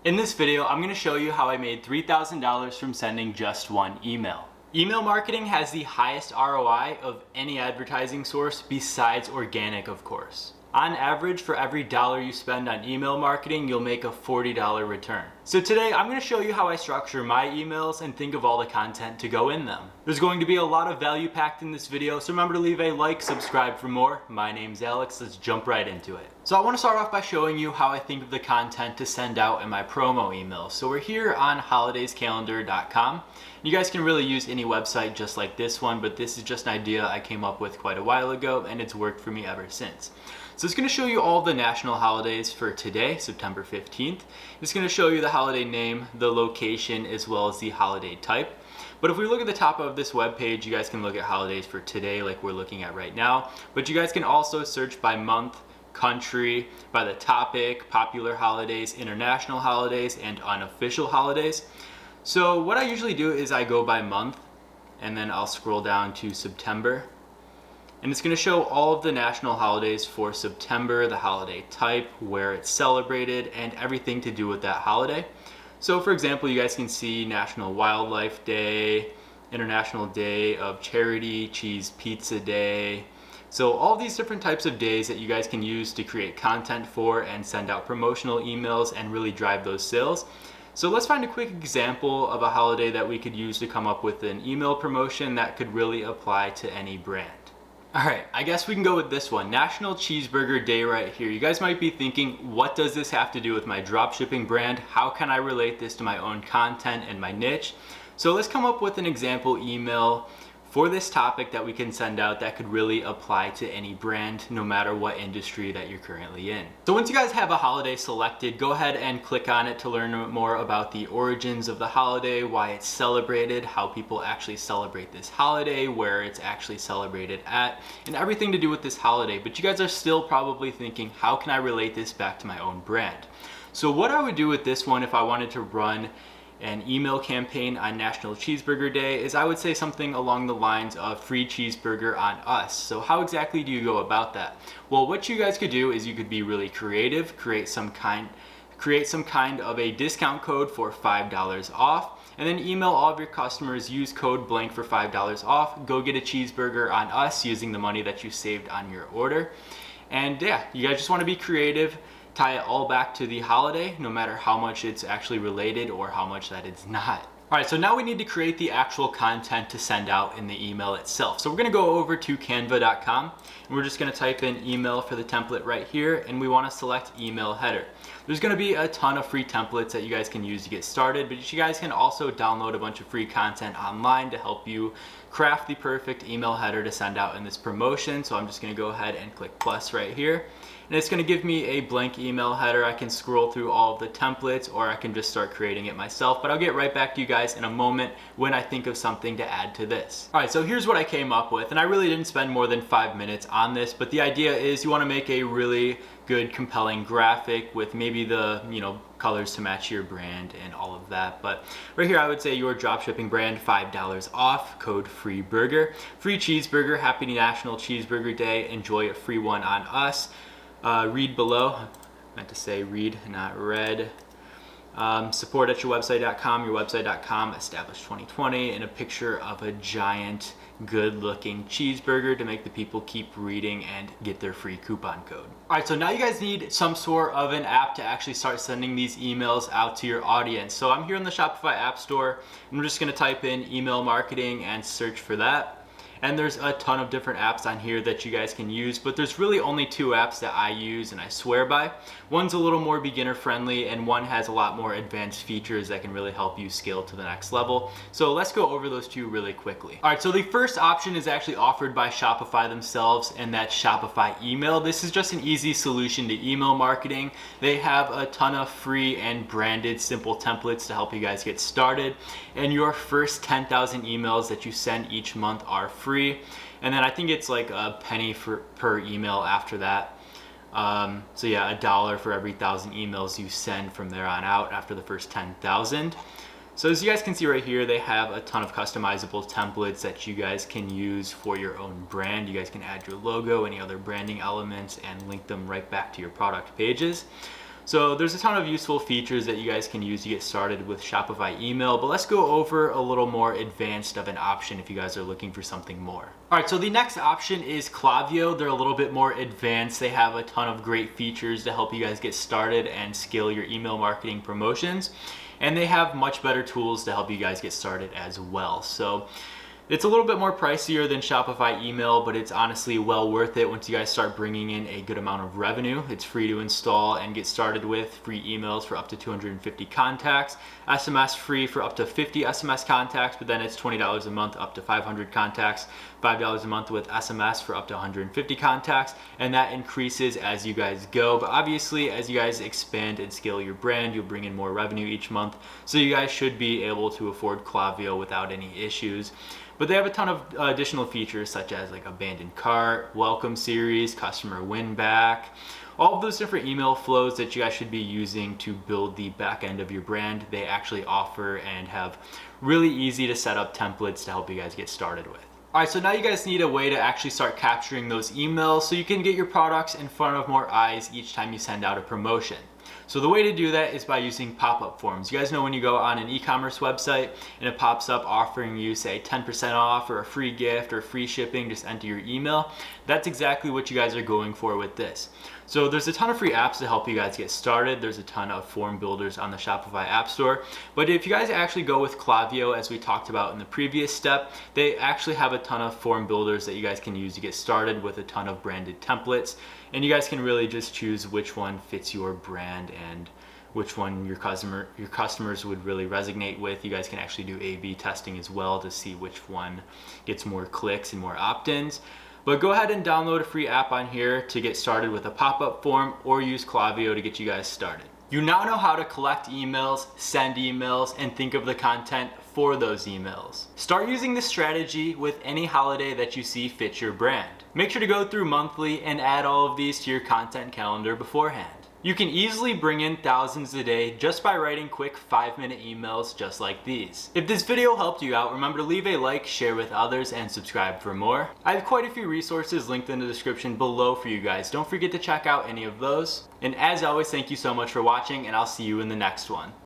In this video, I'm going to show you how I made $3,000 from sending just one email. Email marketing has the highest ROI of any advertising source besides organic, of course. On average, for every dollar you spend on email marketing, you'll make a $40 return. So today, I'm going to show you how I structure my emails and think of all the content to go in them. There's going to be a lot of value packed in this video, so remember to leave a like, subscribe for more. My name's Alex, let's jump right into it. So I want to start off by showing you how I think of the content to send out in my promo emails. So we're here on holidayscalendar.com. You guys can really use any website just like this one, but this is just an idea I came up with quite a while ago and it's worked for me ever since. So it's going to show you all the national holidays for today, September 15th. It's going to show you the holiday name, the location, as well as the holiday type. But if we look at the top of this web page, you guys can look at holidays for today like we're looking at right now. But you guys can also search by month, country, by the topic, popular holidays, international holidays, and unofficial holidays. So what I usually do is I go by month and then I'll scroll down to September. And it's going to show all of the national holidays for September, the holiday type, where it's celebrated, and everything to do with that holiday. So for example, you guys can see National Wildlife Day, International Day of Charity, Cheese Pizza Day. So all these different types of days that you guys can use to create content for and send out promotional emails and really drive those sales. So let's find a quick example of a holiday that we could use to come up with an email promotion that could really apply to any brand. Alright, I guess we can go with this one, National Cheeseburger Day right here. You guys might be thinking, what does this have to do with my dropshipping brand? How can I relate this to my own content and my niche? So let's come up with an example email for this topic that we can send out that could really apply to any brand, no matter what industry that you're currently in. So once you guys have a holiday selected, go ahead and click on it to learn more about the origins of the holiday, why it's celebrated, how people actually celebrate this holiday, where it's actually celebrated at, and everything to do with this holiday. But you guys are still probably thinking, how can I relate this back to my own brand? So what I would do with this one if I wanted to run an email campaign on National Cheeseburger Day is I would say something along the lines of free cheeseburger on us. So how exactly do you go about that? Well, what you guys could do is you could be really creative, create some kind of a discount code for $5 off, and then email all of your customers, use code blank for $5 off, go get a cheeseburger on us using the money that you saved on your order. And yeah, you guys just want to be creative, tie it all back to the holiday, no matter how much it's actually related or how much that it's not. All right, so now we need to create the actual content to send out in the email itself. So we're gonna go over to canva.com and we're just gonna type in email for the template right here, and we wanna select email header. There's gonna be a ton of free templates that you guys can use to get started, but you guys can also download a bunch of free content online to help you craft the perfect email header to send out in this promotion. So I'm just gonna go ahead and click plus right here. And it's going to give me a blank email header. I can scroll through all of the templates or I can just start creating it myself, but I'll get right back to you guys in a moment when I think of something to add to this. All right, so here's what I came up with, and I really didn't spend more than 5 minutes on this, but the idea is you want to make a really good, compelling graphic with maybe the, colors to match your brand and all of that. But right here, I would say your dropshipping brand, $5 off, code free burger, free cheeseburger, happy National Cheeseburger Day, enjoy a free one on us. Read below, I meant to say read, not read. Support at yourwebsite.com, established 2020, and a picture of a giant, good-looking cheeseburger to make the people keep reading and get their free coupon code. All right, so now you guys need some sort of an app to actually start sending these emails out to your audience. So I'm here in the Shopify App Store. I'm just gonna type in email marketing and search for that. And there's a ton of different apps on here that you guys can use, but there's really only 2 apps that I use and I swear by. One's a little more beginner friendly and one has a lot more advanced features that can really help you scale to the next level. So let's go over those 2 really quickly. All right, so the first option is actually offered by Shopify themselves, and that's Shopify Email. This is just an easy solution to email marketing. They have a ton of free and branded simple templates to help you guys get started. And your first 10,000 emails that you send each month are free. And then I think it's like a penny per email after that. So yeah, $1 for every 1,000 emails you send from there on out after the first 10,000. So as you guys can see right here, they have a ton of customizable templates that you guys can use for your own brand. You guys can add your logo, any other branding elements, and link them right back to your product pages. So there's a ton of useful features that you guys can use to get started with Shopify email, but let's go over a little more advanced of an option if you guys are looking for something more. All right, so the next option is Clavio. They're a little bit more advanced. They have a ton of great features to help you guys get started and scale your email marketing promotions. And they have much better tools to help you guys get started as well. So it's a little bit more pricier than Shopify email, but it's honestly well worth it once you guys start bringing in a good amount of revenue. It's free to install and get started with, free emails for up to 250 contacts, SMS free for up to 50 SMS contacts, but then it's $20 a month up to 500 contacts, $5 a month with SMS for up to 150 contacts, and that increases as you guys go. But obviously, as you guys expand and scale your brand, you'll bring in more revenue each month, so you guys should be able to afford Clavio without any issues. But they have a ton of additional features such as like abandoned cart, welcome series, customer win back, all of those different email flows that you guys should be using to build the back end of your brand. They actually offer and have really easy to set up templates to help you guys get started with. All right, so now you guys need a way to actually start capturing those emails so you can get your products in front of more eyes each time you send out a promotion. So the way to do that is by using Popup Forms. You guys know when you go on an e-commerce website and it pops up offering you, say, 10% off or a free gift or free shipping, just enter your email. That's exactly what you guys are going for with this. So there's a ton of free apps to help you guys get started. There's a ton of form builders on the Shopify App Store. But if you guys actually go with Clavio, as we talked about in the previous step, they actually have a ton of form builders that you guys can use to get started with a ton of branded templates. And you guys can really just choose which one fits your brand and which one your customers would really resonate with. You guys can actually do A/B testing as well to see which one gets more clicks and more opt-ins. But go ahead and download a free app on here to get started with a pop-up form, or use Clavio to get you guys started. You now know how to collect emails, send emails, and think of the content for those emails. Start using this strategy with any holiday that you see fit your brand. Make sure to go through monthly and add all of these to your content calendar beforehand. You can easily bring in thousands a day just by writing quick 5-minute emails just like these. If this video helped you out, remember to leave a like, share with others, and subscribe for more. I have quite a few resources linked in the description below for you guys. Don't forget to check out any of those. And as always, thank you so much for watching, and I'll see you in the next one.